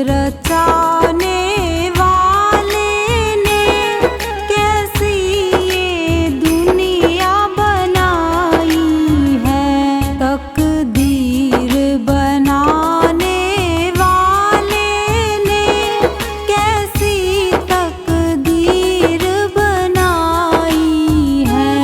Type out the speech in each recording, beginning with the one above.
रचाने वाले ने कैसी ये दुनिया बनाई है। तकदीर बनाने वाले ने कैसी तकदीर बनाई है।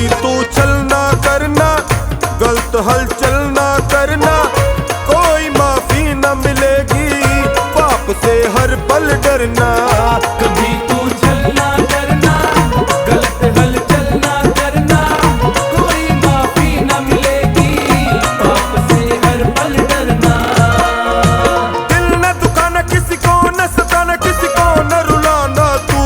कभी तू छलना करना, गलत हलचल ना करना, कोई माफी न मिलेगी, पाप से हर पल डरना। कभी तू छलना करना, गलत हलचल ना करना, कोई माफी न मिलेगी, पाप से हर पल डरना। दिल न दुखाना किसी को, न सताना किसी को, न रुलाना तू।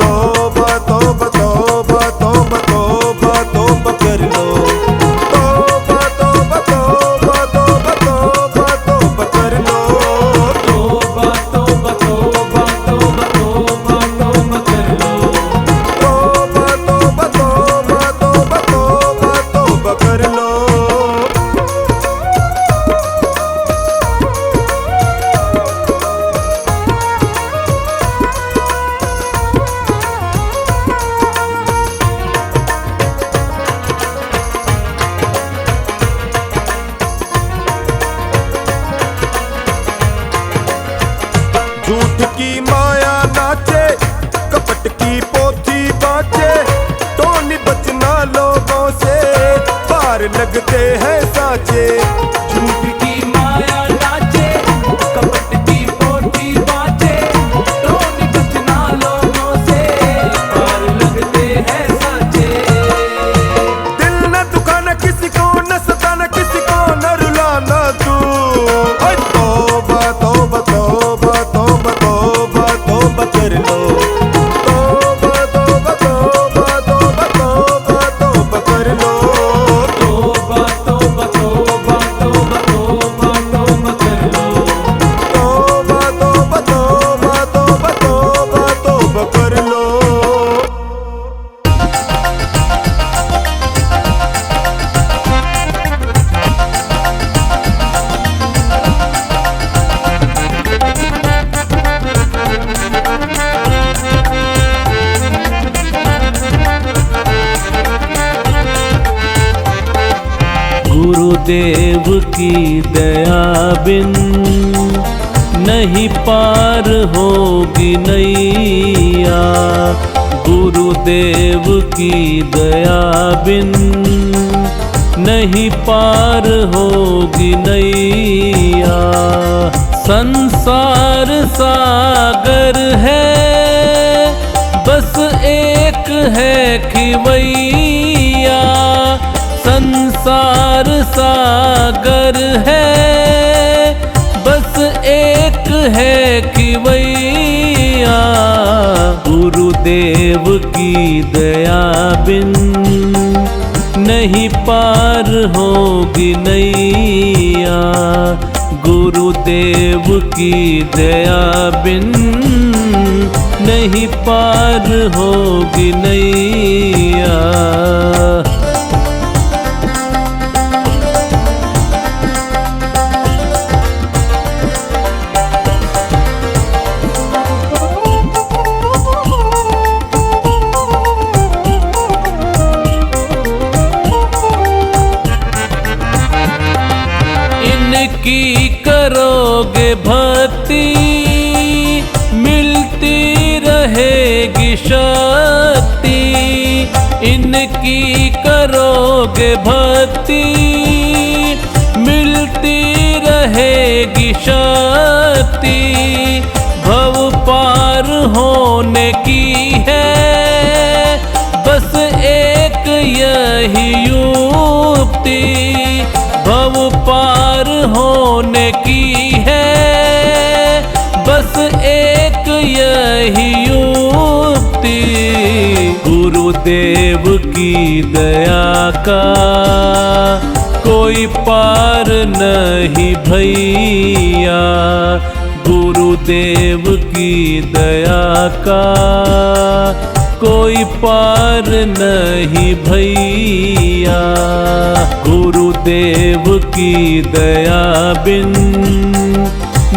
तौबा तौबा तौबा तौबा तौबा तौबा कर लो। तौबा तौबा तौबा तौबा तौबा तौबा कर लो। तौबा तौबा तौबा तौबा तौबा तौबा कर लो। तौबा तौबा तौबा तौबा तौबा तौबा कर लो। झूठ की माया नाचे, कपट की पोथी बाँचे, टोनी बचना लोगों से, पार लगते हैं साचे। झूठ की माया नाचे, कपट की पोथी बाँचे, टोनी बचना लोगों से, पार लगते हैं साचे। दिल न दुखाना किसी को, न सताना किसी को, न रुलाना तू। ओए तौबा तौबा तौबा तौबा तौबा तौबा कर लो। तौबा तौबा तौबा तौबा तौबा तौबा कर लो। तौबा तौबा तौबा तौबा तौबा तौबा कर लो। तौबा तौबा तौबा तौबा तौबा तौबा कर लो। गुरुदेव की दया बिन नहीं पार होगी नैया। गुरुदेव की दया बिन नहीं पार होगी नैया। संसार सागर है, बस एक है खिवैया। संसार सागर है, बस एक है खिवैया। गुरुदेव की दया बिन नहीं पार होगी नैया। गुरुदेव की दया बिन नहीं पार होगी नैया। इनकी करोगे भक्ति, मिलती रहेगी शक्ति। इनकी करोगे भक्ति, मिलती रहेगी शक्ति। भव पार होने की है बस एक यही युक्ति। भव पार होने की है बस एक यही युक्ति। गुरुदेव की दया का कोई पार नहीं भैया। गुरुदेव की दया का कोई पार नहीं भैया। गुरुदेव की दया बिन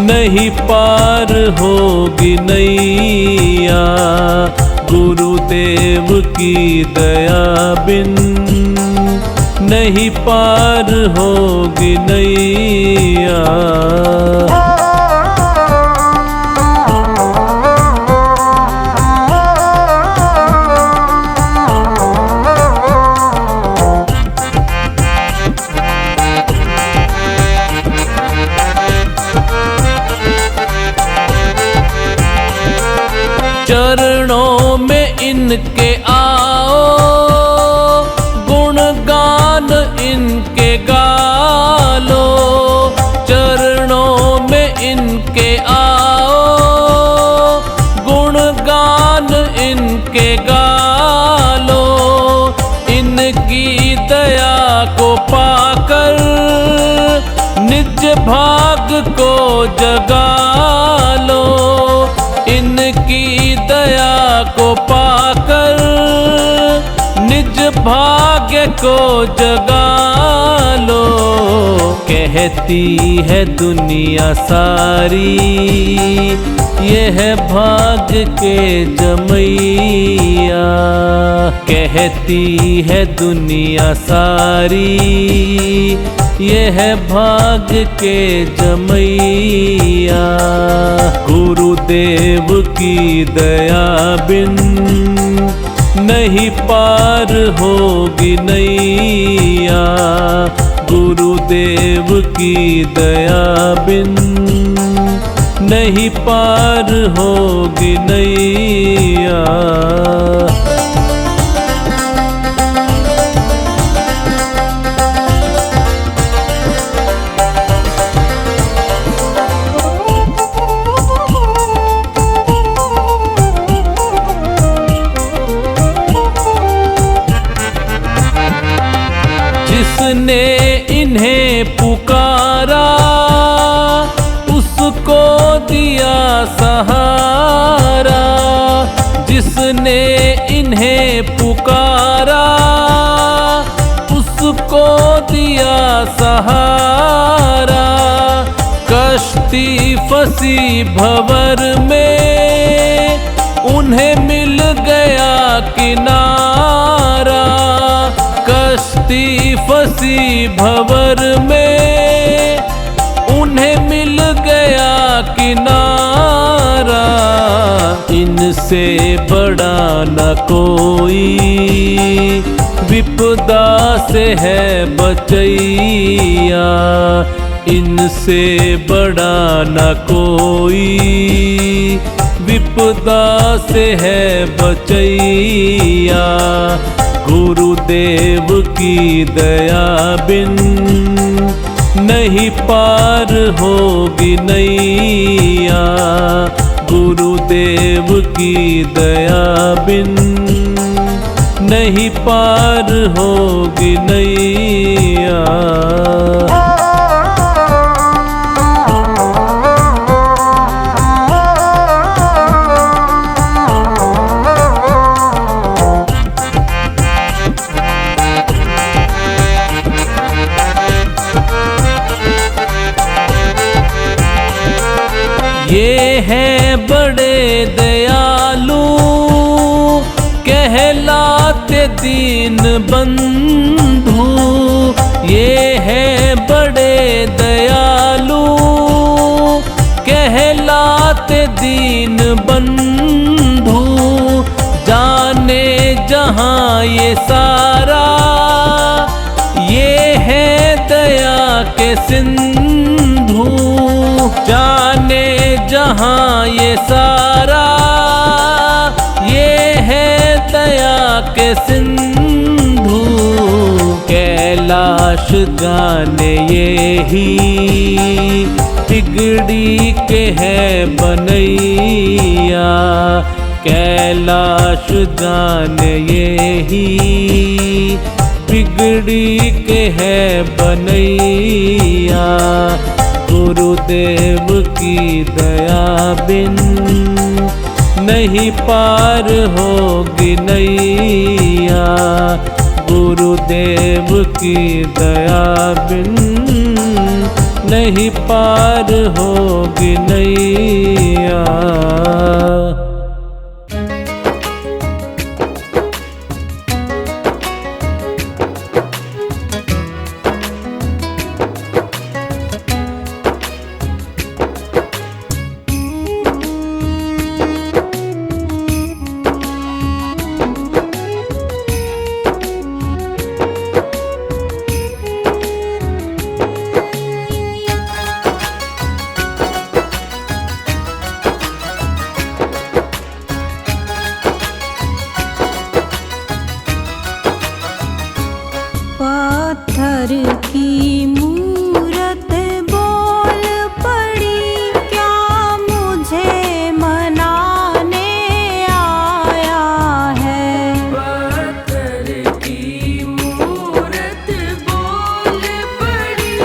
नहीं पार होगी नैया। गुरुदेव की दया बिन नहीं पार होगी नैया। इनके आओ, गुणगान इनके गालो। चरणों में इनके आओ, गुणगान इनके गालो। इनकी दया को पाकर निज भाग को जगा लो। इनकी दया को पाकर निज भाग्य को जगा लो। कहती है दुनिया सारी, यह भाग्य के जमैया। कहती है दुनिया सारी, यह भाग्य के जमैया। गुरुदेव की दया बिन नहीं पार होगी नैया। गुरुदेव की दया बिन नहीं पार होगी नैया। जिसने इन्हें पुकारा, उसको दिया सहारा। जिसने इन्हें पुकारा, उसको दिया सहारा। कश्ती फंसी भंवर में, उन्हें मिल गया किनारा। कश्ती फंसी भंवर में, उन्हें मिल गया किनारा। इनसे बड़ा न कोई विपदा से है बचैया। इनसे बड़ा न कोई विपदा से है बचैया। गुरुदेव की दया बिन नहीं पार होगी नैया। गुरुदेव की दया बिन नहीं पार होगी नैया। ये हैं बड़े दयालु, कहलाते दीन बंधु। ये हैं बड़े दयालु, कहलाते दीन बंधु। जाने जहाँ ये सारा, ये है दया के सिंधु। जाने जहाँ ये सारा, ये है दया के सिंधु। कैलाश जाने ये ही बिगड़ी के है बनैया। कैलाश जाने ये ही बिगड़ी के है बनैया। गुरुदेव की दया बिन नहीं पार होगी नैया। गुरुदेव की दया बिन नहीं पार होगी नैया। पत्थर की मूरत बोल पड़ी, क्या मुझे मनाने आया है। पत्थर की मूरत बोल पड़ी,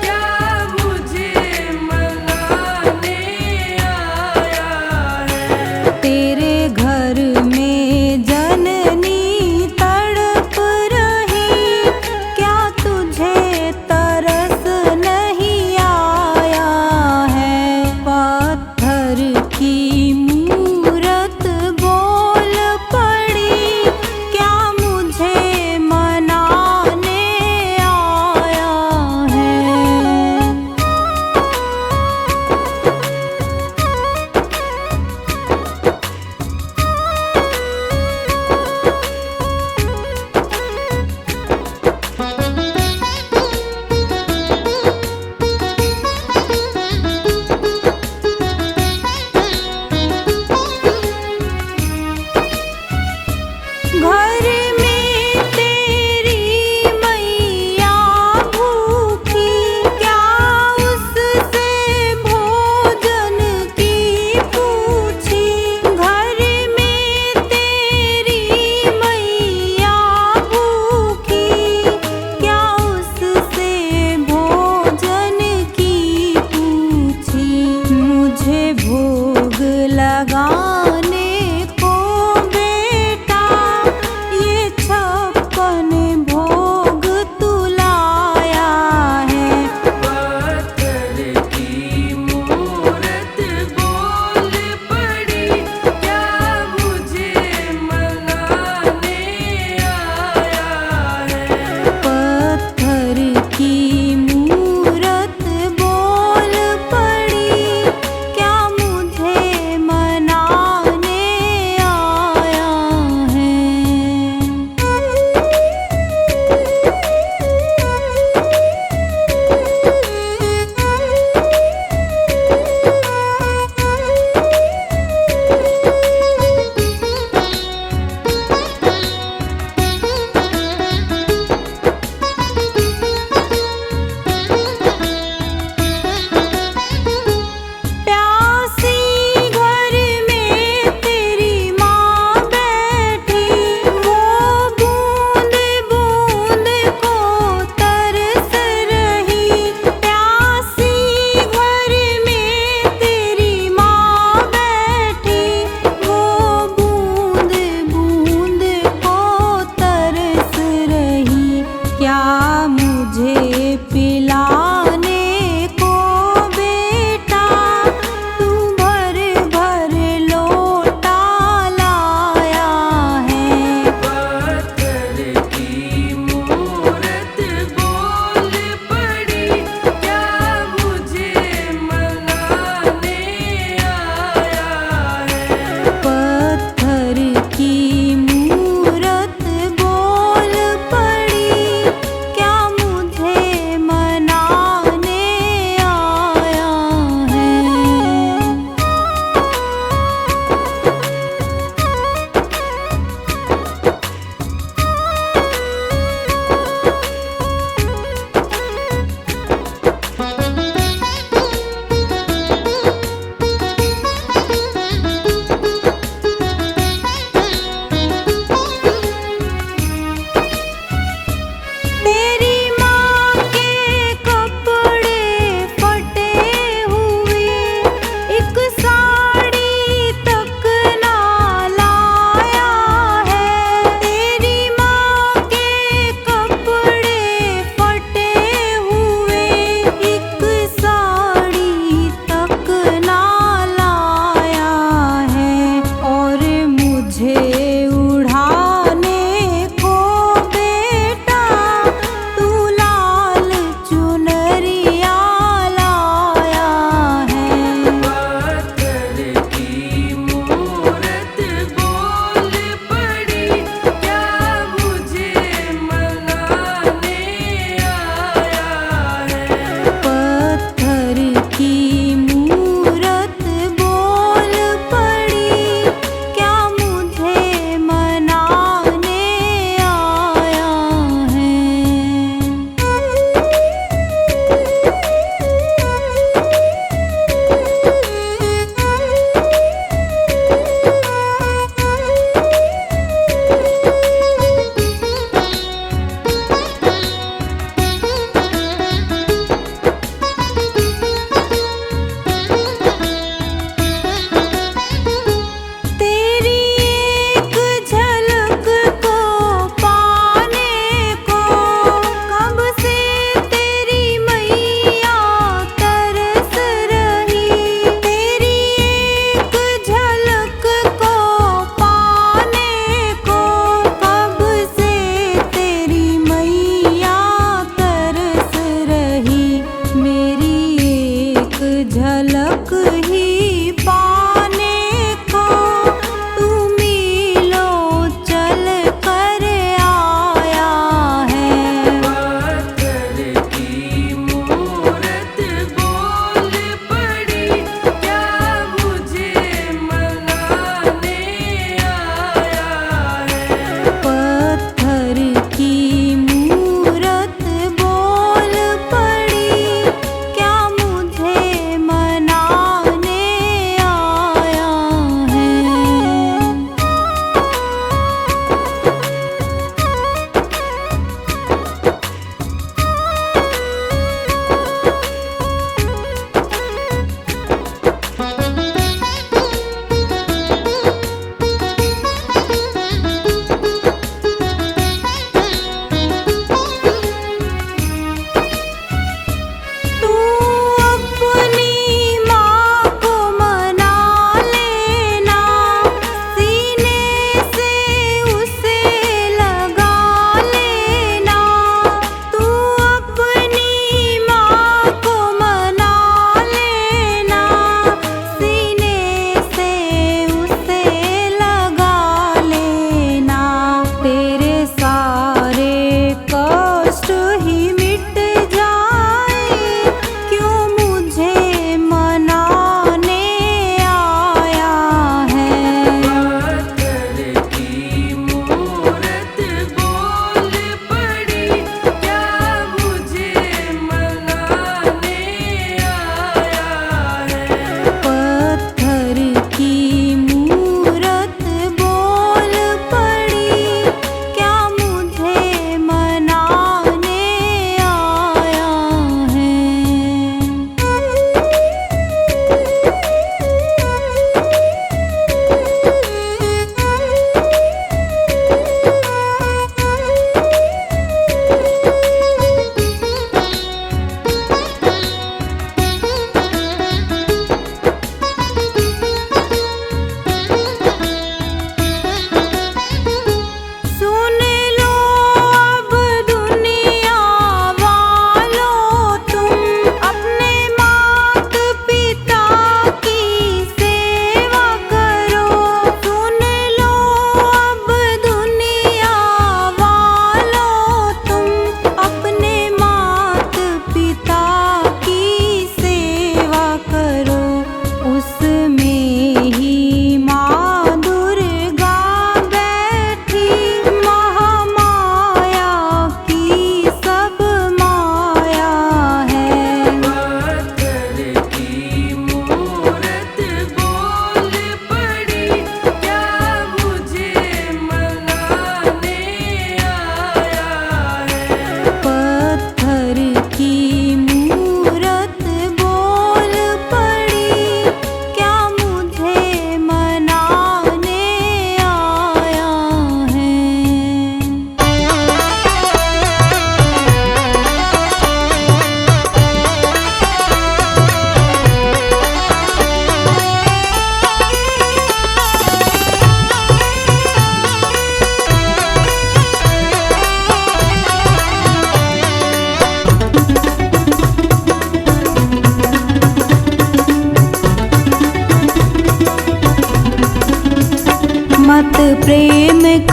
क्या मुझे मनाने आया है। तेरे घर में जननी तड़प रही, क्या तुझे तरस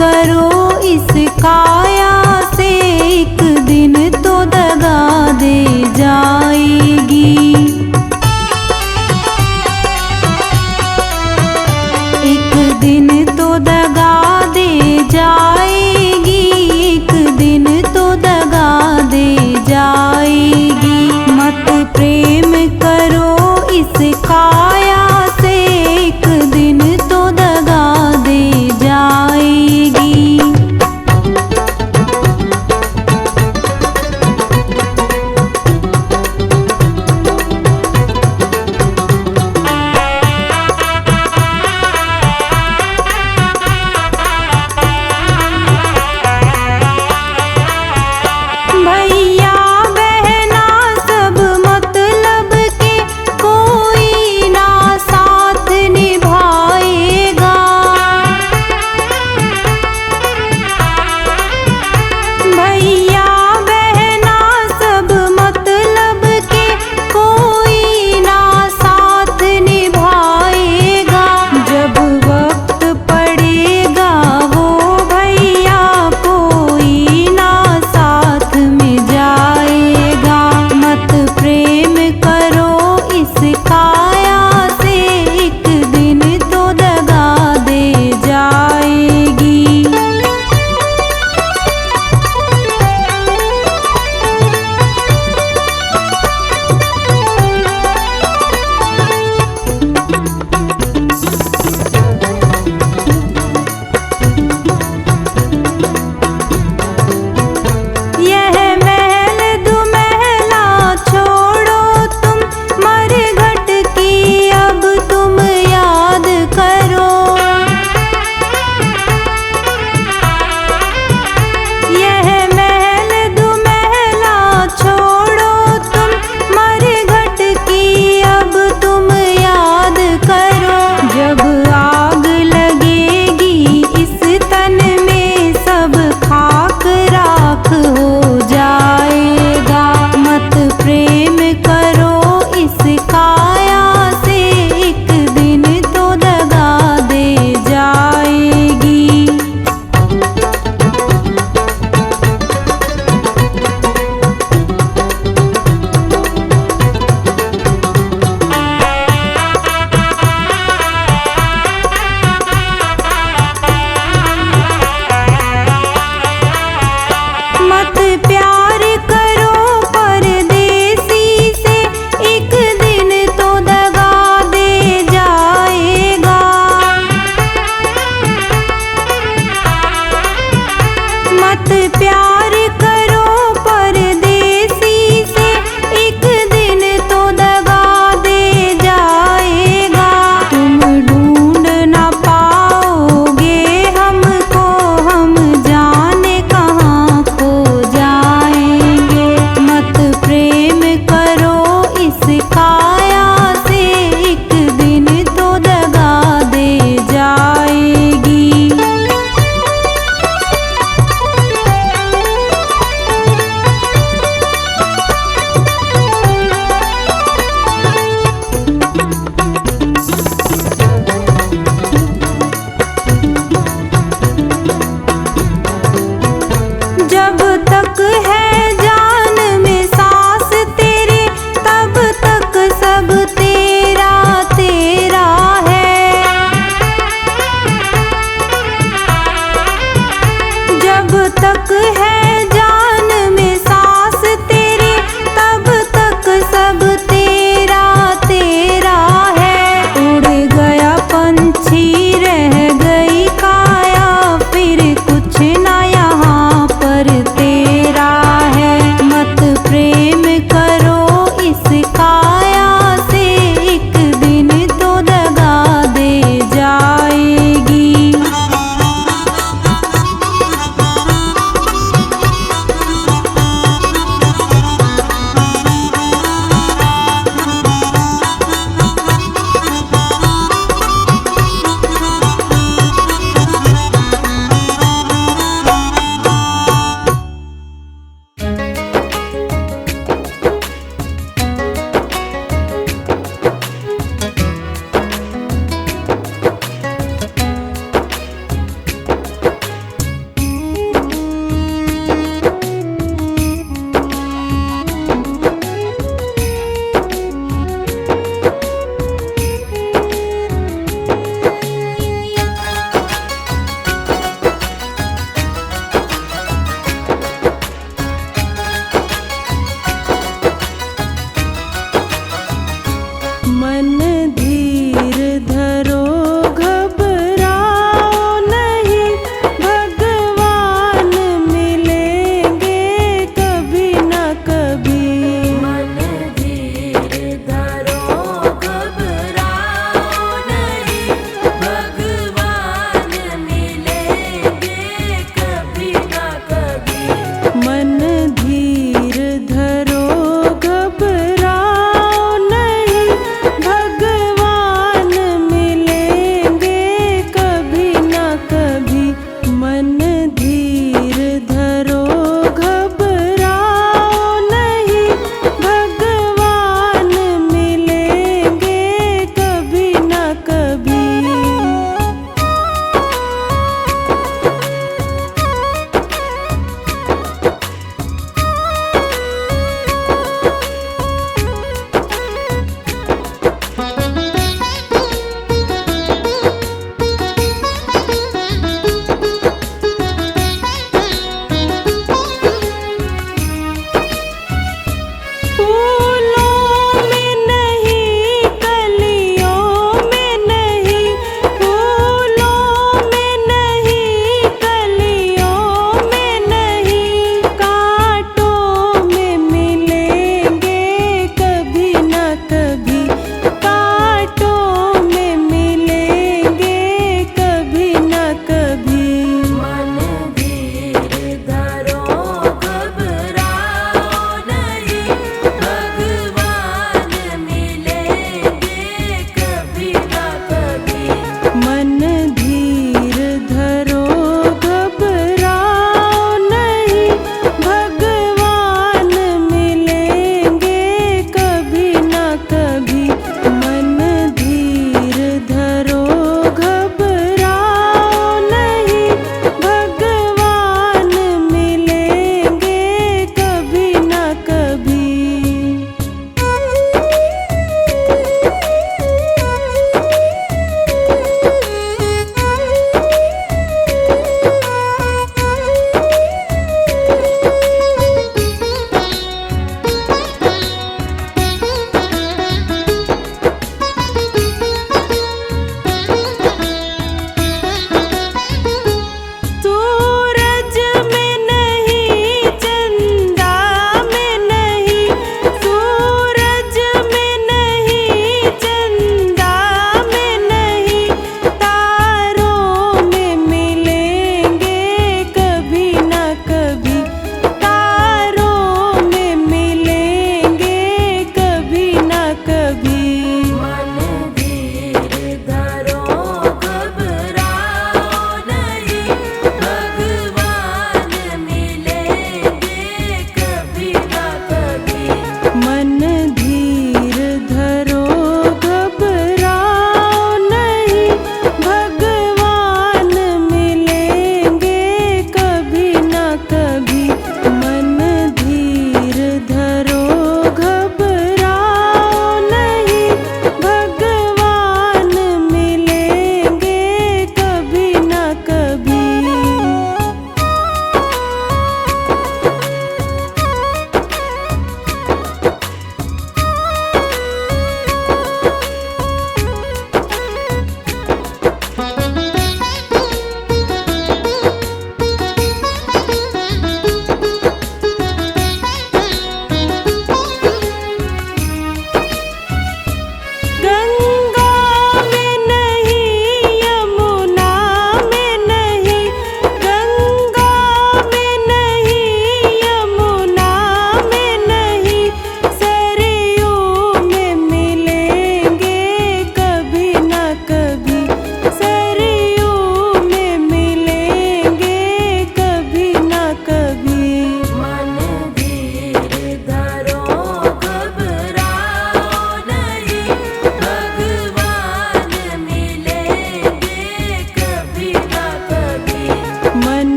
करो